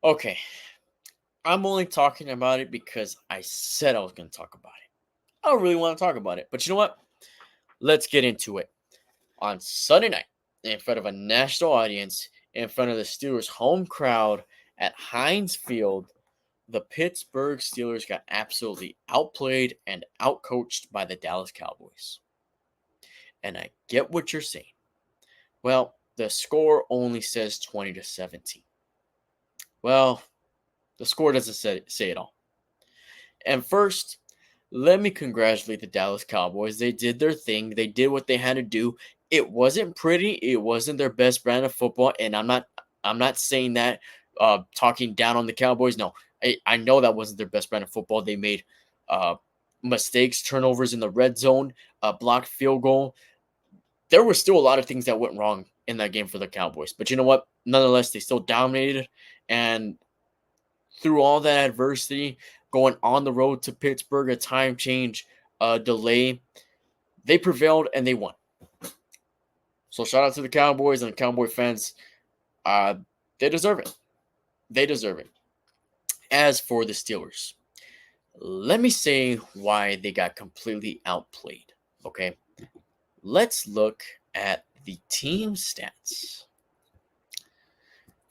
Okay, I'm only talking about it because I said I was going to talk about it. I don't really want to talk about it, but you know what? Let's get into it. On Sunday night, in front of a national audience, in front of the Steelers' home crowd at Heinz Field, the Pittsburgh Steelers got absolutely outplayed and outcoached by the Dallas Cowboys. And I get what you're saying. Well, the score only says 20-17. Well, the score doesn't say it all. And first, let me congratulate the Dallas Cowboys. They did their thing. They did what they had to do. It wasn't pretty. It wasn't their best brand of football, and I'm not saying that talking down on the Cowboys. No, I know that wasn't their best brand of football. They made uh, mistakes, turnovers in the red zone, a blocked field goal. There were still a lot of things that went wrong in that game for the Cowboys. But you know what? Nonetheless, they still dominated, and through all that adversity, going on the road to Pittsburgh, a time change, a delay, they prevailed and they won. So shout out to the Cowboys and the Cowboy fans. Uh, they deserve it. They deserve it. As for the Steelers, let me say why they got completely outplayed. Okay, let's look at the team stats.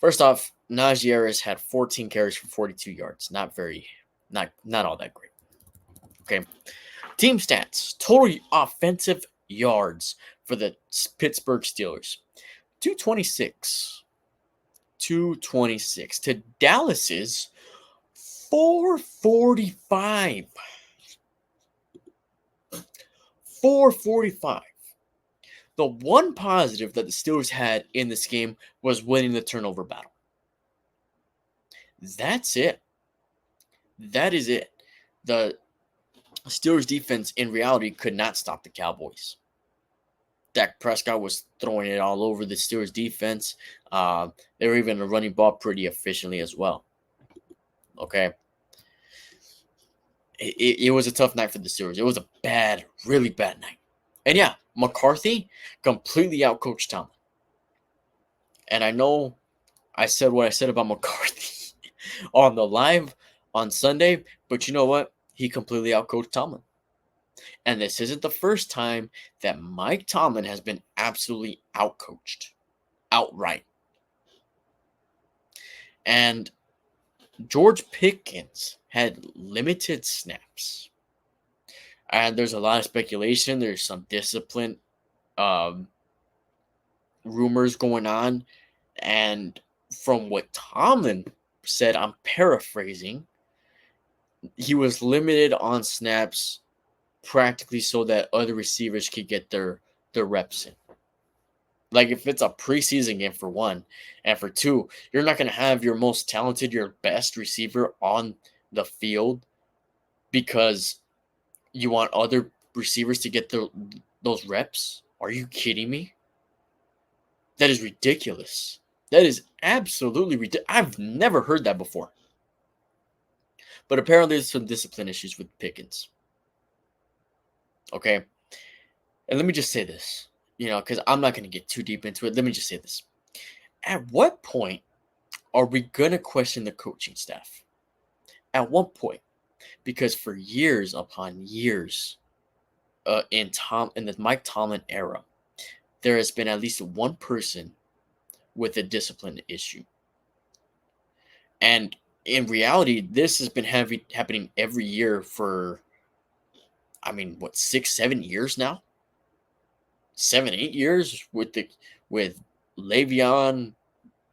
First off, Najee Harris had 14 carries for 42 yards. Not all that great. Okay. Team stats. Total offensive yards for the Pittsburgh Steelers. 226. 226 to Dallas's 445. 445. The one positive that the Steelers had in this game was winning the turnover battle. That's it. That is it. The Steelers defense in reality could not stop the Cowboys. Dak Prescott was throwing it all over the Steelers defense. They were even running ball pretty efficiently as well. Okay. It was a tough night for the Steelers. It was a bad, really bad night. And yeah, McCarthy completely outcoached Tomlin. And I know I said what I said about McCarthy on the live on Sunday, but you know what? He completely outcoached Tomlin. And this isn't the first time that Mike Tomlin has been absolutely outcoached, outright. And George Pickens had limited snaps. And there's a lot of speculation. There's some discipline rumors going on. And from what Tomlin said, I'm paraphrasing, he was limited on snaps practically so that other receivers could get their reps in. Like if it's a preseason game for one, and for two, you're not going to have your most talented, your best receiver on the field because you want other receivers to get those reps. Are you kidding me? That is ridiculous. That is absolutely ridiculous. I've never heard that before. But apparently there's some discipline issues with Pickens. Okay? And let me just say this, because I'm not going to get too deep into it. Let me just say this. At what point are we going to question the coaching staff? At what point? Because for years upon years in the Mike Tomlin era, there has been at least one person with a discipline issue. And in reality, this has been happening every year for, 6, 7 years now? 7, 8 years with Le'Veon,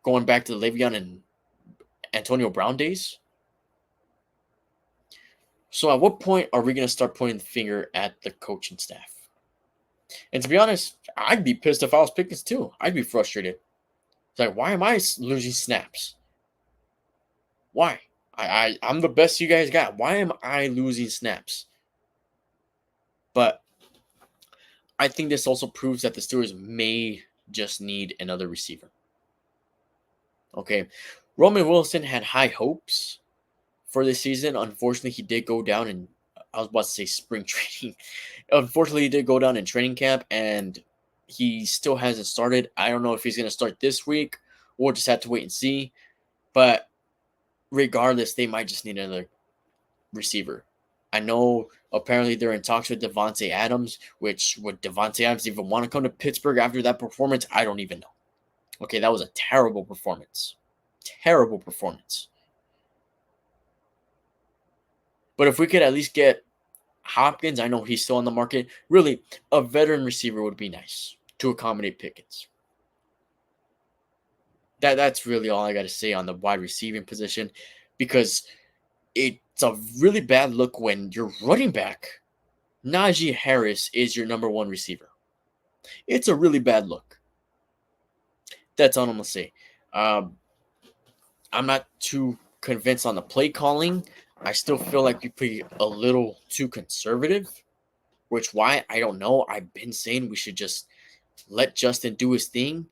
going back to the Le'Veon and Antonio Brown days. So at what point are we going to start pointing the finger at the coaching staff? And to be honest, I'd be pissed if I was Pickens too. I'd be frustrated. It's like, why am I losing snaps? Why? I'm the best you guys got. Why am I losing snaps? But I think this also proves that the Steelers may just need another receiver. Okay. Roman Wilson had high hopes for this season. Unfortunately, he did go down in, I was about to say spring training. Unfortunately, he did go down in training camp, and he still hasn't started. I don't know if he's going to start this week. We'll just have to wait and see. But regardless, they might just need another receiver. I know apparently they're in talks with Devontae Adams, which would Devontae Adams even want to come to Pittsburgh after that performance? I don't even know. Okay, that was a terrible performance. Terrible performance. But if we could at least get Hopkins, I know he's still on the market. Really, a veteran receiver would be nice to accommodate Pickens. That's really all I got to say on the wide receiving position, because it's a really bad look when your running back Najee Harris is your number one receiver. It's a really bad look. That's all I'm gonna say. Um, I'm not too convinced on the play calling. I still feel like we play a little too conservative, which why I don't know. I've been saying we should just let Justin do his thing.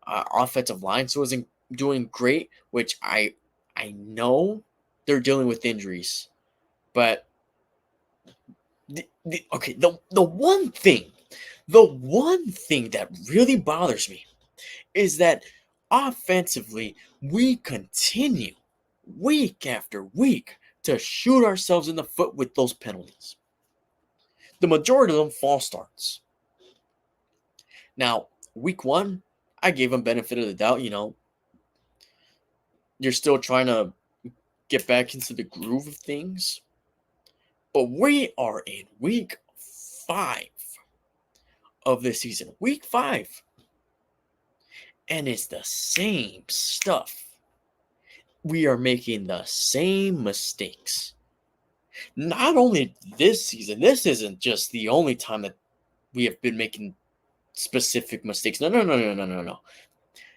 Offensive line so isn't doing great, which I know they're dealing with injuries, but the one thing that really bothers me is that offensively we continue week after week to shoot ourselves in the foot with those penalties. The majority of them false starts. Now, week one, I gave them benefit of the doubt. You're still trying to get back into the groove of things. But we are in week 5 of this season. Week 5. And it's the same stuff. We are making the same mistakes. Not only this season, this isn't just the only time that we have been making specific mistakes. No, no, no, no, no, no, no.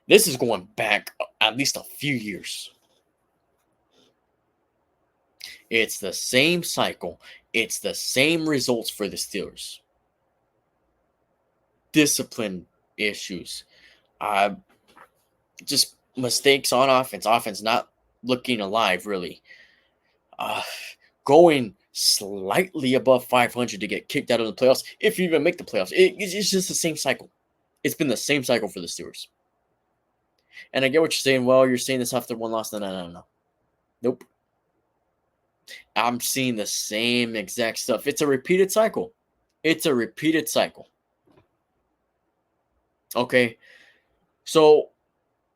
This is going back at least a few years. It's the same cycle. It's the same results for the Steelers. Discipline issues. Just mistakes on offense. Offense not looking alive, really. Uh, Going slightly above 500 to get kicked out of the playoffs, if you even make the playoffs. It's just the same cycle. It's been the same cycle for the Steelers. And I get what you're saying. Well, you're saying this after one loss. No, no, no, no. Nope. I'm seeing the same exact stuff. It's a repeated cycle. It's a repeated cycle. Okay. So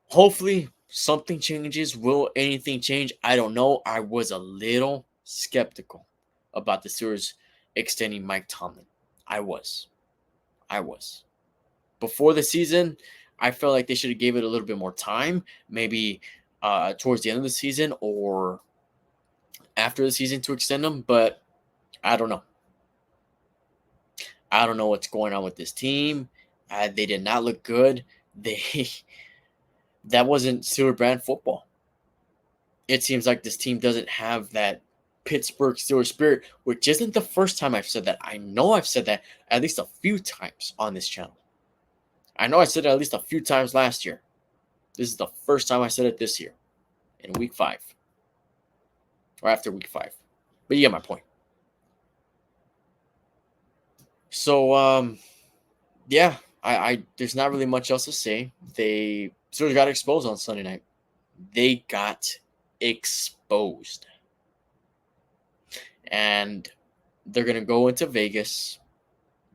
hopefully something changes. Will anything change? I don't know. I was a little skeptical about the Steelers extending Mike Tomlin. I was. Before the season, I felt like they should have gave it a little bit more time. Maybe towards the end of the season or after the season to extend them. But I don't know. I don't know what's going on with this team. They did not look good. That wasn't Steelers brand football. It seems like this team doesn't have that Pittsburgh Steelers spirit, which isn't the first time I've said that. I know I've said that at least a few times on this channel. I know I said it at least a few times last year. This is the first time I said it this year in week 5 or after week 5. But you get my point. So, yeah, I there's not really much else to say. They sort of got exposed on Sunday night. They got exposed. And they're going to go into Vegas.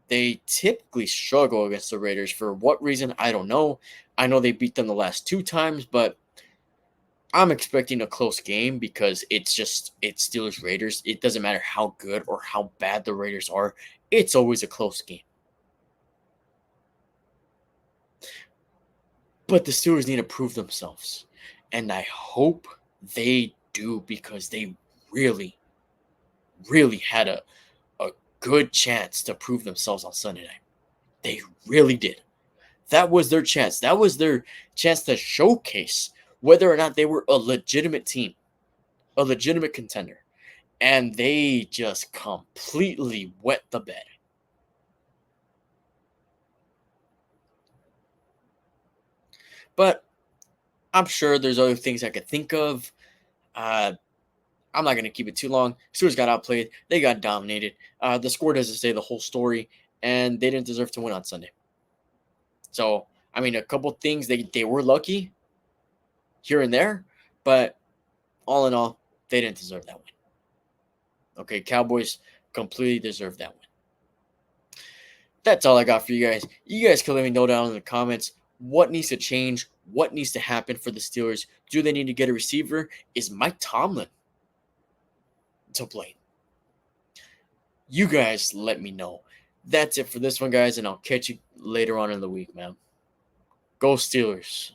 They typically struggle against the Raiders. For what reason, I don't know. I know they beat them the last 2 times, but I'm expecting a close game because it's Steelers Raiders. It doesn't matter how good or how bad the Raiders are. It's always a close game. But the Steelers need to prove themselves. And I hope they do because they really, really had a good chance to prove themselves on Sunday night. They really did. That was their chance. That was their chance to showcase whether or not they were a legitimate team, a legitimate contender. And they just completely wet the bed. But I'm sure there's other things I could think of. I'm not going to keep it too long. Steelers got outplayed. They got dominated. The score doesn't say the whole story, and they didn't deserve to win on Sunday. So, I mean, a couple things, they were lucky here and there, but all in all, they didn't deserve that win. Okay, Cowboys completely deserve that win. That's all I got for you guys. You guys can let me know down in the comments what needs to change, what needs to happen for the Steelers. Do they need to get a receiver? Is Mike Tomlin to blame? You guys let me know. That's it for this one, guys, and I'll catch you later on in the week, man. Go Steelers.